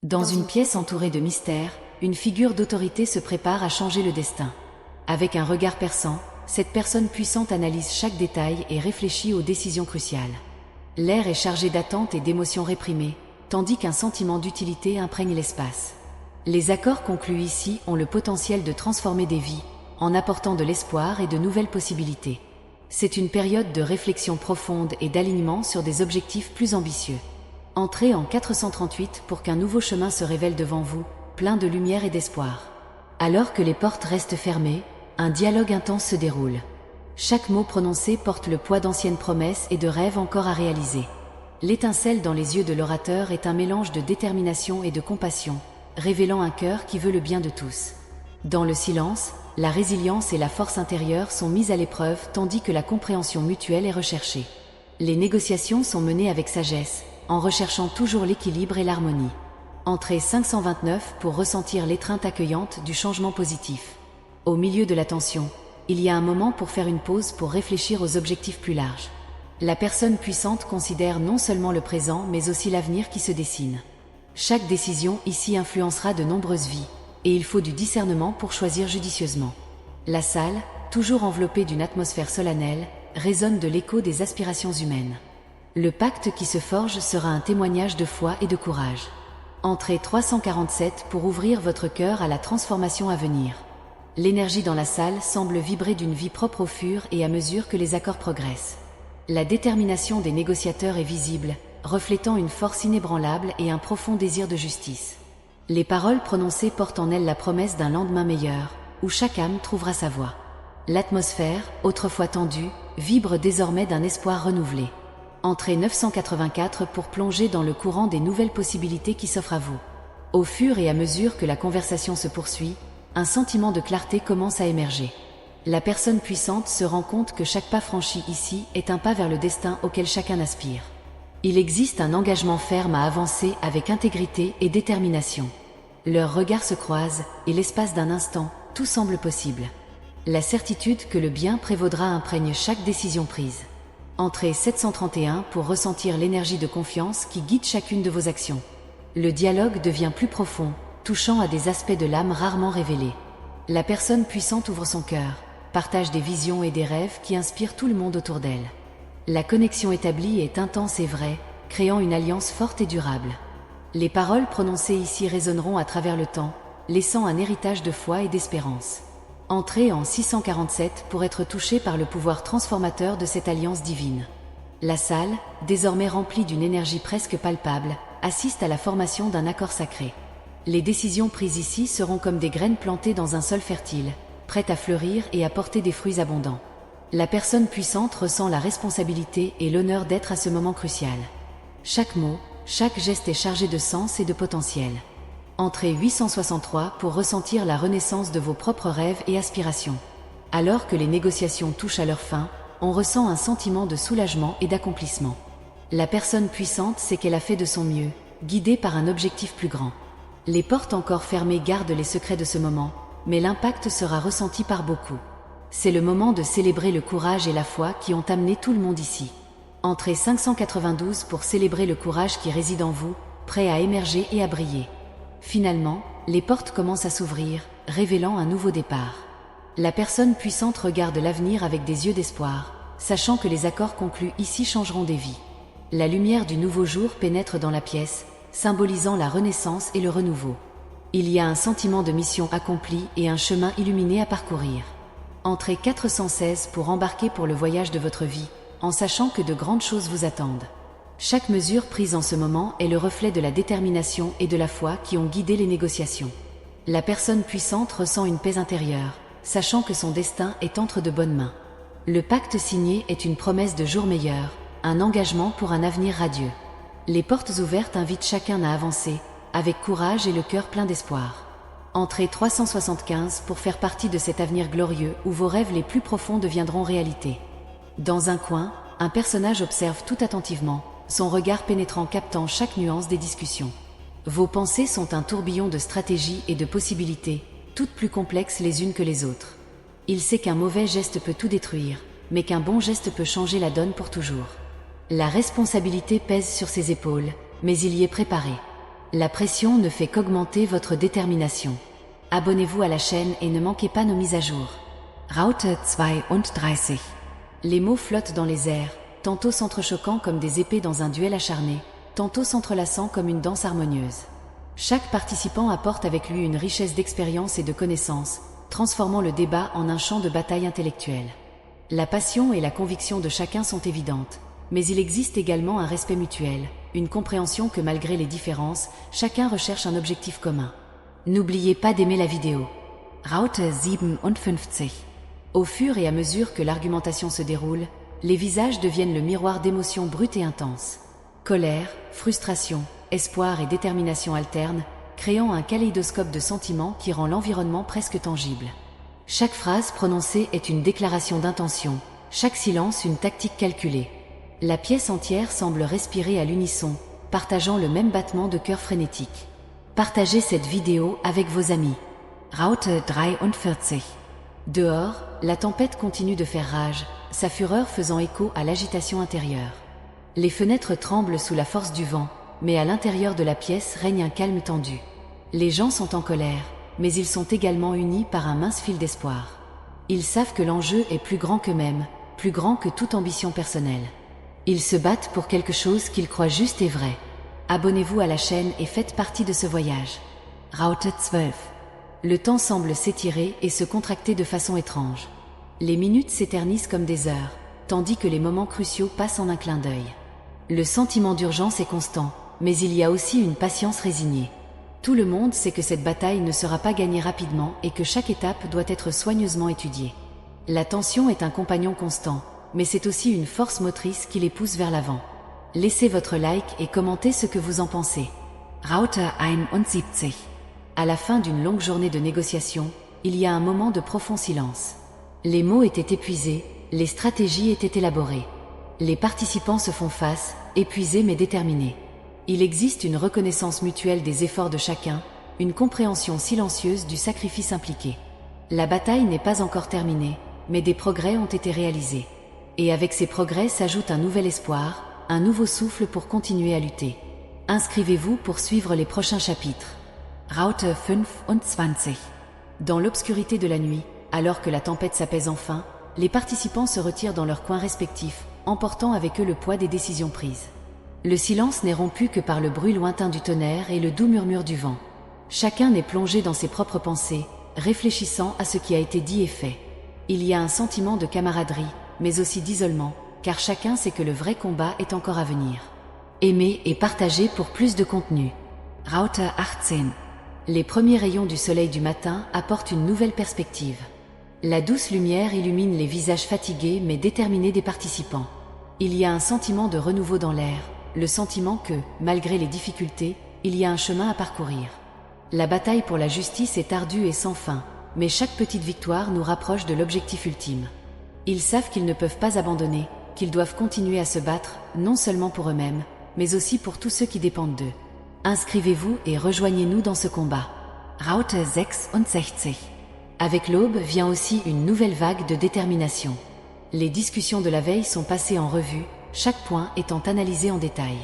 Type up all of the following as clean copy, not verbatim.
Dans une pièce entourée de mystères, une figure d'autorité se prépare à changer le destin. Avec un regard perçant, cette personne puissante analyse chaque détail et réfléchit aux décisions cruciales. L'air est chargé d'attentes et d'émotions réprimées, tandis qu'un sentiment d'utilité imprègne l'espace. Les accords conclus ici ont le potentiel de transformer des vies, en apportant de l'espoir et de nouvelles possibilités. C'est une période de réflexion profonde et d'alignement sur des objectifs plus ambitieux. Entrez en 438 pour qu'un nouveau chemin se révèle devant vous, plein de lumière et d'espoir. Alors que les portes restent fermées, un dialogue intense se déroule. Chaque mot prononcé porte le poids d'anciennes promesses et de rêves encore à réaliser. L'étincelle dans les yeux de l'orateur est un mélange de détermination et de compassion, révélant un cœur qui veut le bien de tous. Dans le silence, la résilience et la force intérieure sont mises à l'épreuve tandis que la compréhension mutuelle est recherchée. Les négociations sont menées avec sagesse, en recherchant toujours l'équilibre et l'harmonie. Entrez 529 pour ressentir l'étreinte accueillante du changement positif. Au milieu de la tension, il y a un moment pour faire une pause pour réfléchir aux objectifs plus larges. La personne puissante considère non seulement le présent mais aussi l'avenir qui se dessine. Chaque décision ici influencera de nombreuses vies, et il faut du discernement pour choisir judicieusement. La salle, toujours enveloppée d'une atmosphère solennelle, résonne de l'écho des aspirations humaines. Le pacte qui se forge sera un témoignage de foi et de courage. Entrez 347 pour ouvrir votre cœur à la transformation à venir. L'énergie dans la salle semble vibrer d'une vie propre au fur et à mesure que les accords progressent. La détermination des négociateurs est visible, reflétant une force inébranlable et un profond désir de justice. Les paroles prononcées portent en elles la promesse d'un lendemain meilleur, où chaque âme trouvera sa voie. L'atmosphère, autrefois tendue, vibre désormais d'un espoir renouvelé. Entrez 984 pour plonger dans le courant des nouvelles possibilités qui s'offrent à vous. Au fur et à mesure que la conversation se poursuit, un sentiment de clarté commence à émerger. La personne puissante se rend compte que chaque pas franchi ici est un pas vers le destin auquel chacun aspire. Il existe un engagement ferme à avancer avec intégrité et détermination. Leurs regards se croisent et l'espace d'un instant, tout semble possible. La certitude que le bien prévaudra imprègne chaque décision prise. Entrez 731 pour ressentir l'énergie de confiance qui guide chacune de vos actions. Le dialogue devient plus profond, touchant à des aspects de l'âme rarement révélés. La personne puissante ouvre son cœur, partage des visions et des rêves qui inspirent tout le monde autour d'elle. La connexion établie est intense et vraie, créant une alliance forte et durable. Les paroles prononcées ici résonneront à travers le temps, laissant un héritage de foi et d'espérance. Entrez en 647 pour être touché par le pouvoir transformateur de cette alliance divine. La salle, désormais remplie d'une énergie presque palpable, assiste à la formation d'un accord sacré. Les décisions prises ici seront comme des graines plantées dans un sol fertile, prêtes à fleurir et à porter des fruits abondants. La personne puissante ressent la responsabilité et l'honneur d'être à ce moment crucial. Chaque mot, chaque geste est chargé de sens et de potentiel. Entrez 863 pour ressentir la renaissance de vos propres rêves et aspirations. Alors que les négociations touchent à leur fin, on ressent un sentiment de soulagement et d'accomplissement. La personne puissante sait qu'elle a fait de son mieux, guidée par un objectif plus grand. Les portes encore fermées gardent les secrets de ce moment, mais l'impact sera ressenti par beaucoup. C'est le moment de célébrer le courage et la foi qui ont amené tout le monde ici. Entrez 592 pour célébrer le courage qui réside en vous, prêt à émerger et à briller. Finalement, les portes commencent à s'ouvrir, révélant un nouveau départ. La personne puissante regarde l'avenir avec des yeux d'espoir, sachant que les accords conclus ici changeront des vies. La lumière du nouveau jour pénètre dans la pièce, symbolisant la renaissance et le renouveau. Il y a un sentiment de mission accomplie et un chemin illuminé à parcourir. Entrez 416 pour embarquer pour le voyage de votre vie, en sachant que de grandes choses vous attendent. Chaque mesure prise en ce moment est le reflet de la détermination et de la foi qui ont guidé les négociations. La personne puissante ressent une paix intérieure, sachant que son destin est entre de bonnes mains. Le pacte signé est une promesse de jours meilleurs, un engagement pour un avenir radieux. Les portes ouvertes invitent chacun à avancer, avec courage et le cœur plein d'espoir. Entrez 375 pour faire partie de cet avenir glorieux où vos rêves les plus profonds deviendront réalité. Dans un coin, un personnage observe tout attentivement, son regard pénétrant captant chaque nuance des discussions. Vos pensées sont un tourbillon de stratégies et de possibilités, toutes plus complexes les unes que les autres. Il sait qu'un mauvais geste peut tout détruire, mais qu'un bon geste peut changer la donne pour toujours. La responsabilité pèse sur ses épaules, mais il y est préparé. La pression ne fait qu'augmenter votre détermination. Abonnez-vous à la chaîne et ne manquez pas nos mises à jour. Raute 32. Les mots flottent dans les airs, tantôt s'entrechoquant comme des épées dans un duel acharné, tantôt s'entrelaçant comme une danse harmonieuse. Chaque participant apporte avec lui une richesse d'expérience et de connaissances, transformant le débat en un champ de bataille intellectuelle. La passion et la conviction de chacun sont évidentes, mais il existe également un respect mutuel, une compréhension que malgré les différences, chacun recherche un objectif commun. N'oubliez pas d'aimer la vidéo. Raute 57. Au fur et à mesure que l'argumentation se déroule, les visages deviennent le miroir d'émotions brutes et intenses. Colère, frustration, espoir et détermination alternent, créant un kaléidoscope de sentiments qui rend l'environnement presque tangible. Chaque phrase prononcée est une déclaration d'intention, chaque silence une tactique calculée. La pièce entière semble respirer à l'unisson, partageant le même battement de cœur frénétique. Partagez cette vidéo avec vos amis. Raute 43. Dehors, la tempête continue de faire rage, sa fureur faisant écho à l'agitation intérieure. Les fenêtres tremblent sous la force du vent, mais à l'intérieur de la pièce règne un calme tendu. Les gens sont en colère, mais ils sont également unis par un mince fil d'espoir. Ils savent que l'enjeu est plus grand qu'eux-mêmes, plus grand que toute ambition personnelle. Ils se battent pour quelque chose qu'ils croient juste et vrai. Abonnez-vous à la chaîne et faites partie de ce voyage. Raute 12. Le temps semble s'étirer et se contracter de façon étrange. Les minutes s'éternisent comme des heures, tandis que les moments cruciaux passent en un clin d'œil. Le sentiment d'urgence est constant, mais il y a aussi une patience résignée. Tout le monde sait que cette bataille ne sera pas gagnée rapidement et que chaque étape doit être soigneusement étudiée. La tension est un compagnon constant, mais c'est aussi une force motrice qui les pousse vers l'avant. Laissez votre like et commentez ce que vous en pensez. Raute 71. À la fin d'une longue journée de négociation, il y a un moment de profond silence. Les mots étaient épuisés, les stratégies étaient élaborées. Les participants se font face, épuisés mais déterminés. Il existe une reconnaissance mutuelle des efforts de chacun, une compréhension silencieuse du sacrifice impliqué. La bataille n'est pas encore terminée, mais des progrès ont été réalisés. Et avec ces progrès s'ajoute un nouvel espoir, un nouveau souffle pour continuer à lutter. Inscrivez-vous pour suivre les prochains chapitres. Raute 25. Dans l'obscurité de la nuit, alors que la tempête s'apaise enfin, les participants se retirent dans leurs coins respectifs, emportant avec eux le poids des décisions prises. Le silence n'est rompu que par le bruit lointain du tonnerre et le doux murmure du vent. Chacun est plongé dans ses propres pensées, réfléchissant à ce qui a été dit et fait. Il y a un sentiment de camaraderie, mais aussi d'isolement, car chacun sait que le vrai combat est encore à venir. Aimez et partagez pour plus de contenu. Raute 18. Les premiers rayons du soleil du matin apportent une nouvelle perspective. La douce lumière illumine les visages fatigués mais déterminés des participants. Il y a un sentiment de renouveau dans l'air, le sentiment que, malgré les difficultés, il y a un chemin à parcourir. La bataille pour la justice est ardue et sans fin, mais chaque petite victoire nous rapproche de l'objectif ultime. Ils savent qu'ils ne peuvent pas abandonner, qu'ils doivent continuer à se battre, non seulement pour eux-mêmes, mais aussi pour tous ceux qui dépendent d'eux. Inscrivez-vous et rejoignez-nous dans ce combat. Raute 66. Avec l'aube vient aussi une nouvelle vague de détermination. Les discussions de la veille sont passées en revue, chaque point étant analysé en détail.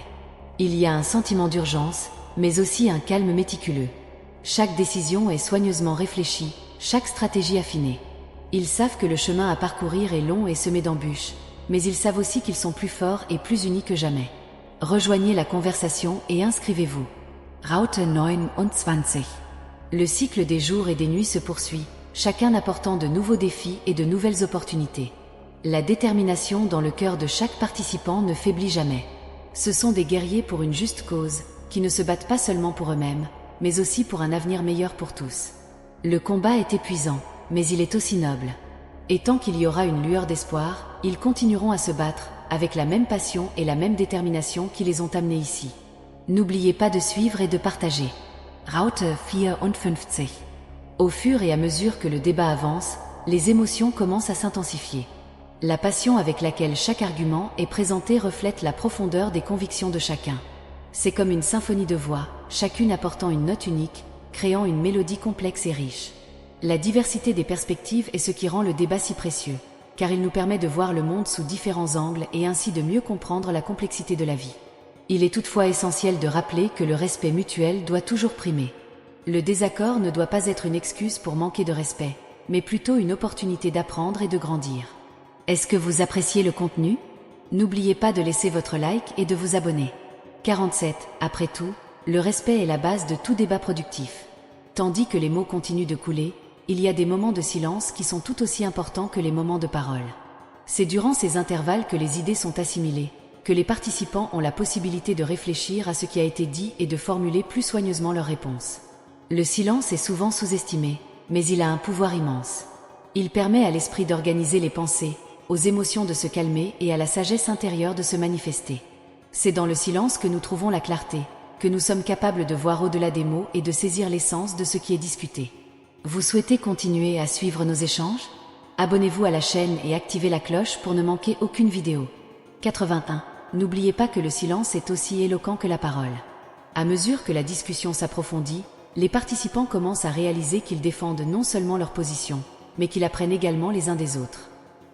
Il y a un sentiment d'urgence, mais aussi un calme méticuleux. Chaque décision est soigneusement réfléchie, chaque stratégie affinée. Ils savent que le chemin à parcourir est long et semé d'embûches, mais ils savent aussi qu'ils sont plus forts et plus unis que jamais. Rejoignez la conversation et inscrivez-vous. Raute 29. Le cycle des jours et des nuits se poursuit, chacun apportant de nouveaux défis et de nouvelles opportunités. La détermination dans le cœur de chaque participant ne faiblit jamais. Ce sont des guerriers pour une juste cause, qui ne se battent pas seulement pour eux-mêmes, mais aussi pour un avenir meilleur pour tous. Le combat est épuisant, mais il est aussi noble. Et tant qu'il y aura une lueur d'espoir, ils continueront à se battre, avec la même passion et la même détermination qui les ont amenés ici. N'oubliez pas de suivre et de partager. Raute 54. Au fur et à mesure que le débat avance, les émotions commencent à s'intensifier. La passion avec laquelle chaque argument est présenté reflète la profondeur des convictions de chacun. C'est comme une symphonie de voix, chacune apportant une note unique, créant une mélodie complexe et riche. La diversité des perspectives est ce qui rend le débat si précieux, car il nous permet de voir le monde sous différents angles et ainsi de mieux comprendre la complexité de la vie. Il est toutefois essentiel de rappeler que le respect mutuel doit toujours primer. Le désaccord ne doit pas être une excuse pour manquer de respect, mais plutôt une opportunité d'apprendre et de grandir. Est-ce que vous appréciez le contenu? N'oubliez pas de laisser votre like et de vous abonner. 47. Après tout, le respect est la base de tout débat productif. Tandis que les mots continuent de couler, il y a des moments de silence qui sont tout aussi importants que les moments de parole. C'est durant ces intervalles que les idées sont assimilées, que les participants ont la possibilité de réfléchir à ce qui a été dit et de formuler plus soigneusement leurs réponses. Le silence est souvent sous-estimé, mais il a un pouvoir immense. Il permet à l'esprit d'organiser les pensées, aux émotions de se calmer et à la sagesse intérieure de se manifester. C'est dans le silence que nous trouvons la clarté, que nous sommes capables de voir au-delà des mots et de saisir l'essence de ce qui est discuté. Vous souhaitez continuer à suivre nos échanges? Abonnez-vous à la chaîne et activez la cloche pour ne manquer aucune vidéo. 81. N'oubliez pas que le silence est aussi éloquent que la parole. À mesure que la discussion s'approfondit, les participants commencent à réaliser qu'ils défendent non seulement leur position, mais qu'ils apprennent également les uns des autres.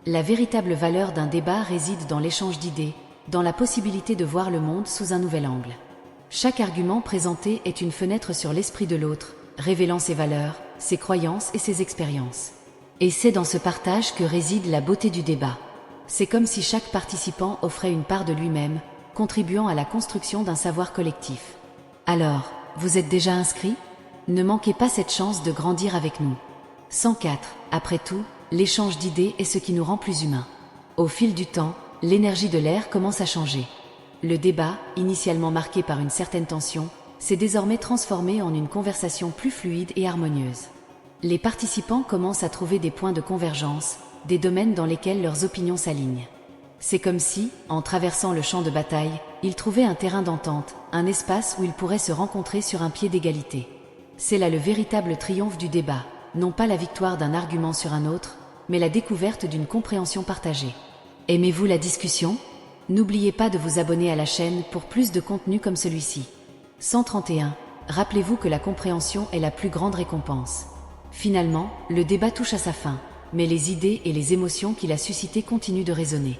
La véritable valeur d'un débat réside dans l'échange d'idées, dans la possibilité de voir le monde sous un nouvel angle. Chaque argument présenté est une fenêtre sur l'esprit de l'autre, révélant ses valeurs, ses croyances et ses expériences. Et c'est dans ce partage que réside la beauté du débat. C'est comme si chaque participant offrait une part de lui-même, contribuant à la construction d'un savoir collectif. Alors, vous êtes déjà inscrit? Ne manquez pas cette chance de grandir avec nous. 104. Après tout, l'échange d'idées est ce qui nous rend plus humains. Au fil du temps, l'énergie de l'air commence à changer. Le débat, initialement marqué par une certaine tension, s'est désormais transformé en une conversation plus fluide et harmonieuse. Les participants commencent à trouver des points de convergence, des domaines dans lesquels leurs opinions s'alignent. C'est comme si, en traversant le champ de bataille, ils trouvaient un terrain d'entente, un espace où ils pourraient se rencontrer sur un pied d'égalité. C'est là le véritable triomphe du débat, non pas la victoire d'un argument sur un autre, mais la découverte d'une compréhension partagée. Aimez-vous la discussion? N'oubliez pas de vous abonner à la chaîne pour plus de contenu comme celui-ci. 131. Rappelez-vous que la compréhension est la plus grande récompense. Finalement, le débat touche à sa fin, mais les idées et les émotions qu'il a suscitées continuent de résonner.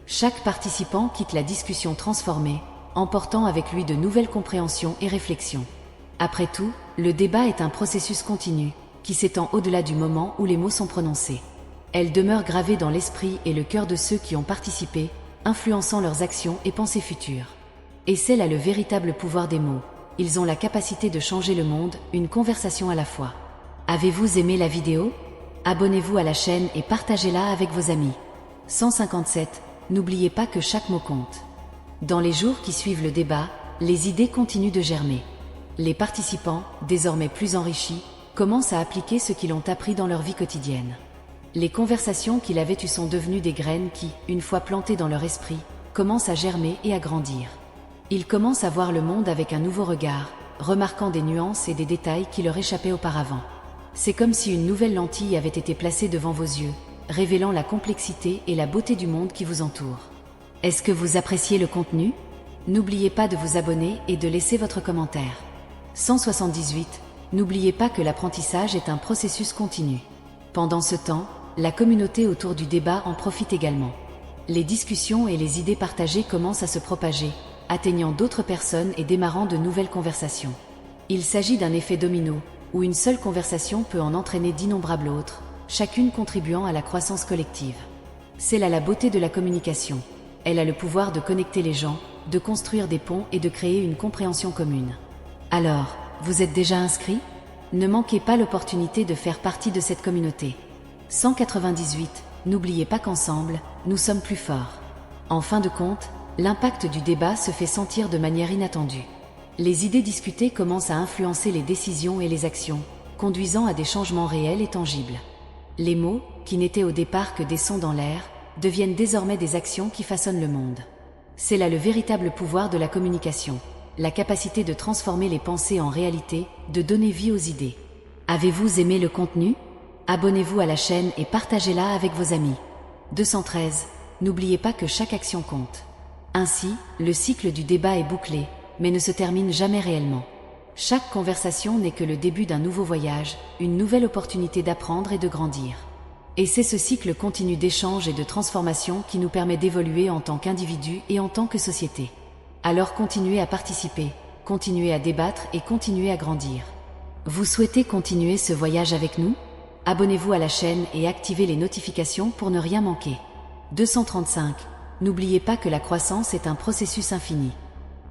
Chaque participant quitte la discussion transformée, emportant avec lui de nouvelles compréhensions et réflexions. Après tout, le débat est un processus continu, qui s'étend au-delà du moment où les mots sont prononcés. Elle demeure gravée dans l'esprit et le cœur de ceux qui ont participé, influençant leurs actions et pensées futures. Et c'est là le véritable pouvoir des mots. Ils ont la capacité de changer le monde, une conversation à la fois. Avez-vous aimé la vidéo? Abonnez-vous à la chaîne et partagez-la avec vos amis. 157. N'oubliez pas que chaque mot compte. Dans les jours qui suivent le débat, les idées continuent de germer. Les participants, désormais plus enrichis, commencent à appliquer ce qu'ils ont appris dans leur vie quotidienne. Les conversations qu'ils avaient eues sont devenues des graines qui, une fois plantées dans leur esprit, commencent à germer et à grandir. Ils commencent à voir le monde avec un nouveau regard, remarquant des nuances et des détails qui leur échappaient auparavant. C'est comme si une nouvelle lentille avait été placée devant vos yeux, révélant la complexité et la beauté du monde qui vous entoure. Est-ce que vous appréciez le contenu? N'oubliez pas de vous abonner et de laisser votre commentaire. 178. N'oubliez pas que l'apprentissage est un processus continu. Pendant ce temps, la communauté autour du débat en profite également. Les discussions et les idées partagées commencent à se propager, atteignant d'autres personnes et démarrant de nouvelles conversations. Il s'agit d'un effet domino, où une seule conversation peut en entraîner d'innombrables autres, chacune contribuant à la croissance collective. C'est là la beauté de la communication. Elle a le pouvoir de connecter les gens, de construire des ponts et de créer une compréhension commune. Alors, vous êtes déjà inscrit? Ne manquez pas l'opportunité de faire partie de cette communauté. 198. N'oubliez pas qu'ensemble, nous sommes plus forts. En fin de compte, l'impact du débat se fait sentir de manière inattendue. Les idées discutées commencent à influencer les décisions et les actions, conduisant à des changements réels et tangibles. Les mots, qui n'étaient au départ que des sons dans l'air, deviennent désormais des actions qui façonnent le monde. C'est là le véritable pouvoir de la communication, la capacité de transformer les pensées en réalité, de donner vie aux idées. Avez-vous aimé le contenu? Abonnez-vous à la chaîne et partagez-la avec vos amis. 213. N'oubliez pas que chaque action compte. Ainsi, le cycle du débat est bouclé, mais ne se termine jamais réellement. Chaque conversation n'est que le début d'un nouveau voyage, une nouvelle opportunité d'apprendre et de grandir. Et c'est ce cycle continu d'échange et de transformation qui nous permet d'évoluer en tant qu'individus et en tant que société. Alors continuez à participer, continuez à débattre et continuez à grandir. Vous souhaitez continuer ce voyage avec nous? Abonnez-vous à la chaîne et activez les notifications pour ne rien manquer. 235. N'oubliez pas que la croissance est un processus infini.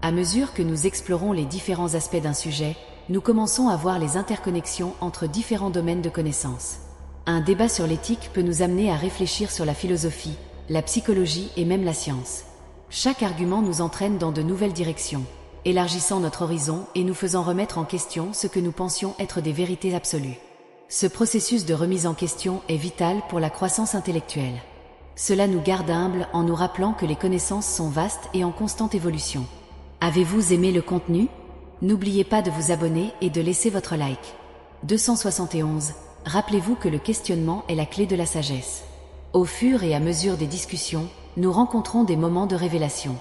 À mesure que nous explorons les différents aspects d'un sujet, nous commençons à voir les interconnexions entre différents domaines de connaissances. Un débat sur l'éthique peut nous amener à réfléchir sur la philosophie, la psychologie et même la science. Chaque argument nous entraîne dans de nouvelles directions, élargissant notre horizon et nous faisant remettre en question ce que nous pensions être des vérités absolues. Ce processus de remise en question est vital pour la croissance intellectuelle. Cela nous garde humbles en nous rappelant que les connaissances sont vastes et en constante évolution. Avez-vous aimé le contenu? N'oubliez pas de vous abonner et de laisser votre like. 271. Rappelez-vous que le questionnement est la clé de la sagesse. Au fur et à mesure des discussions, nous rencontrons des moments de révélation.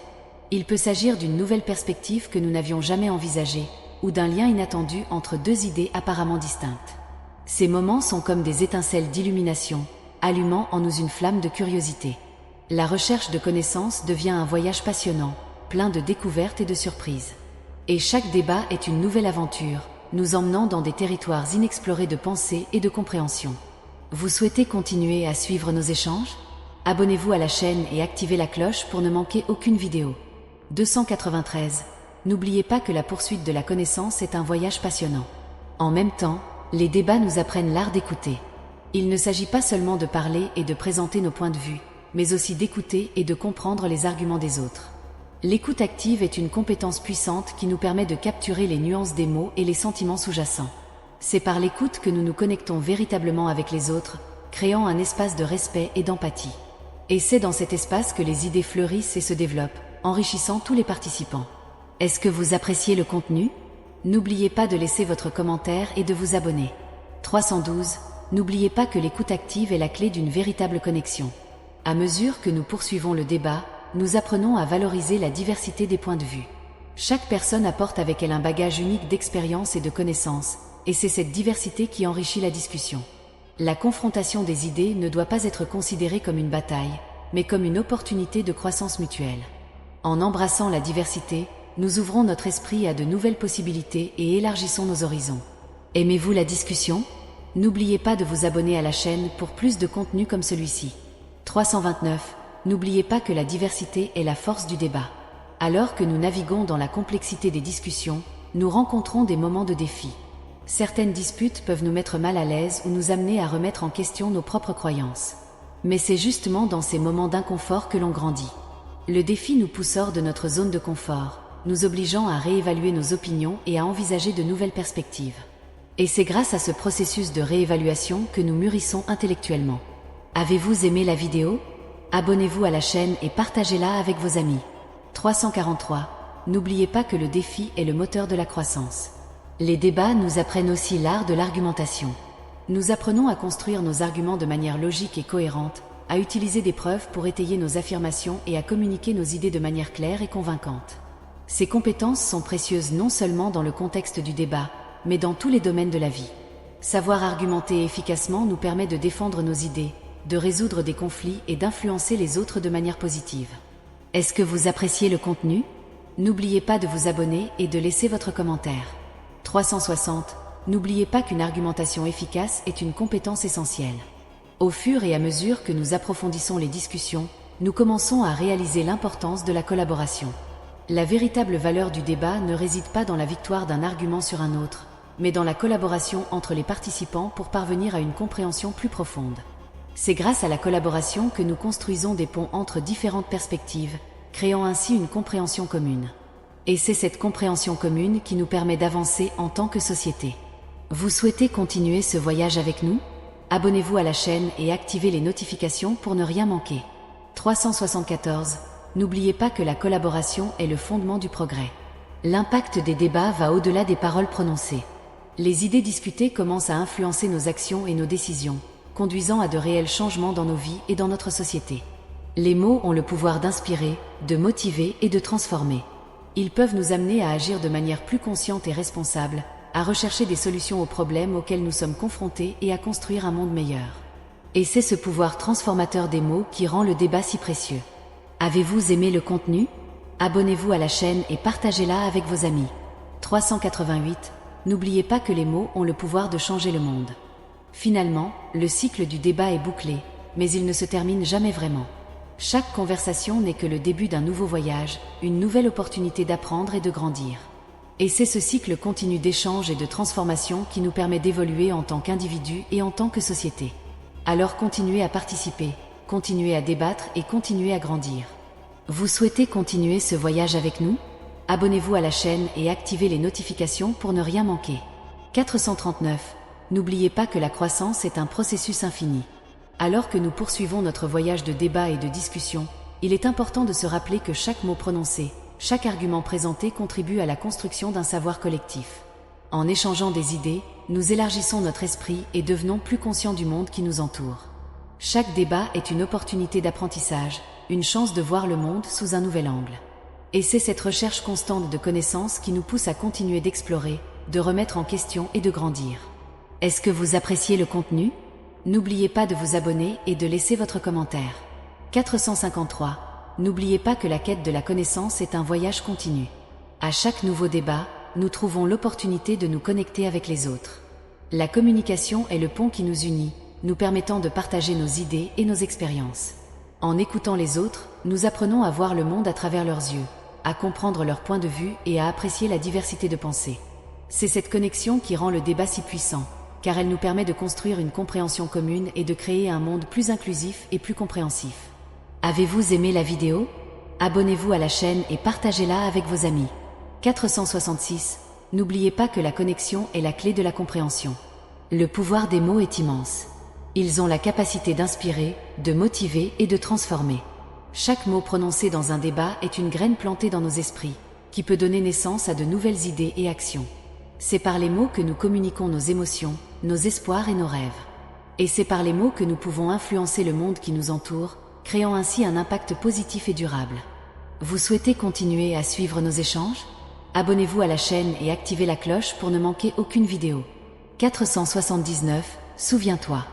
Il peut s'agir d'une nouvelle perspective que nous n'avions jamais envisagée, ou d'un lien inattendu entre deux idées apparemment distinctes. Ces moments sont comme des étincelles d'illumination, allumant en nous une flamme de curiosité. La recherche de connaissances devient un voyage passionnant, plein de découvertes et de surprises. Et chaque débat est une nouvelle aventure, nous emmenant dans des territoires inexplorés de pensée et de compréhension. Vous souhaitez continuer à suivre nos échanges? Abonnez-vous à la chaîne et activez la cloche pour ne manquer aucune vidéo. 293. N'oubliez pas que la poursuite de la connaissance est un voyage passionnant. En même temps, les débats nous apprennent l'art d'écouter. Il ne s'agit pas seulement de parler et de présenter nos points de vue, mais aussi d'écouter et de comprendre les arguments des autres. L'écoute active est une compétence puissante qui nous permet de capturer les nuances des mots et les sentiments sous-jacents. C'est par l'écoute que nous nous connectons véritablement avec les autres, créant un espace de respect et d'empathie. Et c'est dans cet espace que les idées fleurissent et se développent, enrichissant tous les participants. Est-ce que vous appréciez le contenu? N'oubliez pas de laisser votre commentaire et de vous abonner. 312. N'oubliez pas que l'écoute active est la clé d'une véritable connexion. À mesure que nous poursuivons le débat, nous apprenons à valoriser la diversité des points de vue. Chaque personne apporte avec elle un bagage unique d'expérience et de connaissances, et c'est cette diversité qui enrichit la discussion. La confrontation des idées ne doit pas être considérée comme une bataille, mais comme une opportunité de croissance mutuelle. En embrassant la diversité, nous ouvrons notre esprit à de nouvelles possibilités et élargissons nos horizons. Aimez-vous la discussion? N'oubliez pas de vous abonner à la chaîne pour plus de contenu comme celui-ci. 329. N'oubliez pas que la diversité est la force du débat. Alors que nous naviguons dans la complexité des discussions, nous rencontrons des moments de défi. Certaines disputes peuvent nous mettre mal à l'aise ou nous amener à remettre en question nos propres croyances. Mais c'est justement dans ces moments d'inconfort que l'on grandit. Le défi nous pousse hors de notre zone de confort, nous obligeant à réévaluer nos opinions et à envisager de nouvelles perspectives. Et c'est grâce à ce processus de réévaluation que nous mûrissons intellectuellement. Avez-vous aimé la vidéo? Abonnez-vous à la chaîne et partagez-la avec vos amis. 343. N'oubliez pas que le défi est le moteur de la croissance. Les débats nous apprennent aussi l'art de l'argumentation. Nous apprenons à construire nos arguments de manière logique et cohérente, à utiliser des preuves pour étayer nos affirmations et à communiquer nos idées de manière claire et convaincante. Ces compétences sont précieuses non seulement dans le contexte du débat, mais dans tous les domaines de la vie. Savoir argumenter efficacement nous permet de défendre nos idées, de résoudre des conflits et d'influencer les autres de manière positive. Est-ce que vous appréciez le contenu? N'oubliez pas de vous abonner et de laisser votre commentaire. 360. N'oubliez pas qu'une argumentation efficace est une compétence essentielle. Au fur et à mesure que nous approfondissons les discussions, nous commençons à réaliser l'importance de la collaboration. La véritable valeur du débat ne réside pas dans la victoire d'un argument sur un autre, mais dans la collaboration entre les participants pour parvenir à une compréhension plus profonde. C'est grâce à la collaboration que nous construisons des ponts entre différentes perspectives, créant ainsi une compréhension commune. Et c'est cette compréhension commune qui nous permet d'avancer en tant que société. Vous souhaitez continuer ce voyage avec nous? Abonnez-vous à la chaîne et activez les notifications pour ne rien manquer. 374. N'oubliez pas que la collaboration est le fondement du progrès. L'impact des débats va au-delà des paroles prononcées. Les idées discutées commencent à influencer nos actions et nos décisions, conduisant à de réels changements dans nos vies et dans notre société. Les mots ont le pouvoir d'inspirer, de motiver et de transformer. Ils peuvent nous amener à agir de manière plus consciente et responsable, à rechercher des solutions aux problèmes auxquels nous sommes confrontés et à construire un monde meilleur. Et c'est ce pouvoir transformateur des mots qui rend le débat si précieux. Avez-vous aimé le contenu? Abonnez-vous à la chaîne et partagez-la avec vos amis. 388. N'oubliez pas que les mots ont le pouvoir de changer le monde. Finalement, le cycle du débat est bouclé, mais il ne se termine jamais vraiment. Chaque conversation n'est que le début d'un nouveau voyage, une nouvelle opportunité d'apprendre et de grandir. Et c'est ce cycle continu d'échange et de transformation qui nous permet d'évoluer en tant qu'individu et en tant que société. Alors continuez à participer, continuez à débattre et continuez à grandir. Vous souhaitez continuer ce voyage avec nous ? Abonnez-vous à la chaîne et activez les notifications pour ne rien manquer. 439. N'oubliez pas que la croissance est un processus infini. Alors que nous poursuivons notre voyage de débat et de discussion, il est important de se rappeler que chaque mot prononcé, chaque argument présenté contribue à la construction d'un savoir collectif. En échangeant des idées, nous élargissons notre esprit et devenons plus conscients du monde qui nous entoure. Chaque débat est une opportunité d'apprentissage, une chance de voir le monde sous un nouvel angle. Et c'est cette recherche constante de connaissances qui nous pousse à continuer d'explorer, de remettre en question et de grandir. Est-ce que vous appréciez le contenu ? N'oubliez pas de vous abonner et de laisser votre commentaire. 453. N'oubliez pas que la quête de la connaissance est un voyage continu. À chaque nouveau débat, nous trouvons l'opportunité de nous connecter avec les autres. La communication est le pont qui nous unit, nous permettant de partager nos idées et nos expériences. En écoutant les autres, nous apprenons à voir le monde à travers leurs yeux, à comprendre leur point de vue et à apprécier la diversité de pensées. C'est cette connexion qui rend le débat si puissant, car elle nous permet de construire une compréhension commune et de créer un monde plus inclusif et plus compréhensif. Avez-vous aimé la vidéo ? Abonnez-vous à la chaîne et partagez-la avec vos amis. 466. N'oubliez pas que la connexion est la clé de la compréhension. Le pouvoir des mots est immense. Ils ont la capacité d'inspirer, de motiver et de transformer. Chaque mot prononcé dans un débat est une graine plantée dans nos esprits, qui peut donner naissance à de nouvelles idées et actions. C'est par les mots que nous communiquons nos émotions, nos espoirs et nos rêves. Et c'est par les mots que nous pouvons influencer le monde qui nous entoure, créant ainsi un impact positif et durable. Vous souhaitez continuer à suivre nos échanges ? Abonnez-vous à la chaîne et activez la cloche pour ne manquer aucune vidéo. 479. Souviens-toi.